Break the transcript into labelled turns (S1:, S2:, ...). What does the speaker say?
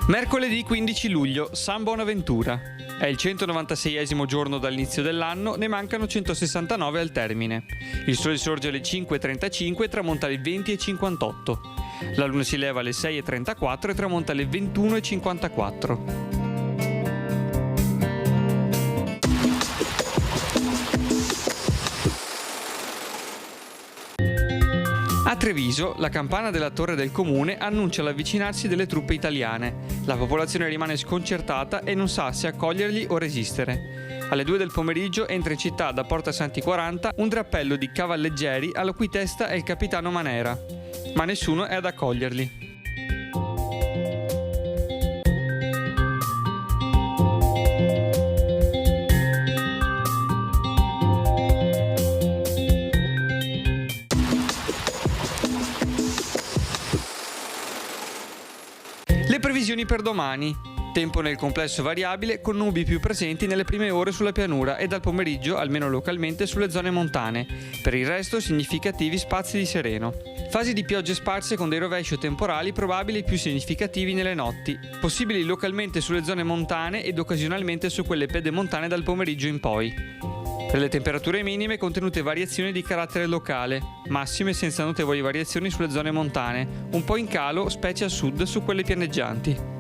S1: Mercoledì 15 luglio, San Bonaventura. È il 196esimo giorno dall'inizio dell'anno, ne mancano 169 al termine. Il sole sorge alle 5:35 e tramonta alle 20:58. La luna si leva alle 6:34 e tramonta alle 21:54. A Treviso, la campana della torre del comune annuncia l'avvicinarsi delle truppe italiane. La popolazione rimane sconcertata e non sa se accoglierli o resistere. Alle 2 del pomeriggio entra in città da Porta Santi 40 un drappello di cavalleggeri alla cui testa è il capitano Manera, ma nessuno è ad accoglierli. Le previsioni per domani. Tempo nel complesso variabile, con nubi più presenti nelle prime ore sulla pianura e dal pomeriggio, almeno localmente, sulle zone montane. Per il resto significativi spazi di sereno. Fasi di piogge sparse con dei rovesci o temporali probabili più significativi nelle notti, possibili localmente sulle zone montane ed occasionalmente su quelle pedemontane dal pomeriggio in poi. Per le temperature minime contenute variazioni di carattere locale, massime senza notevoli variazioni sulle zone montane, un po' in calo, specie a sud su quelle pianeggianti.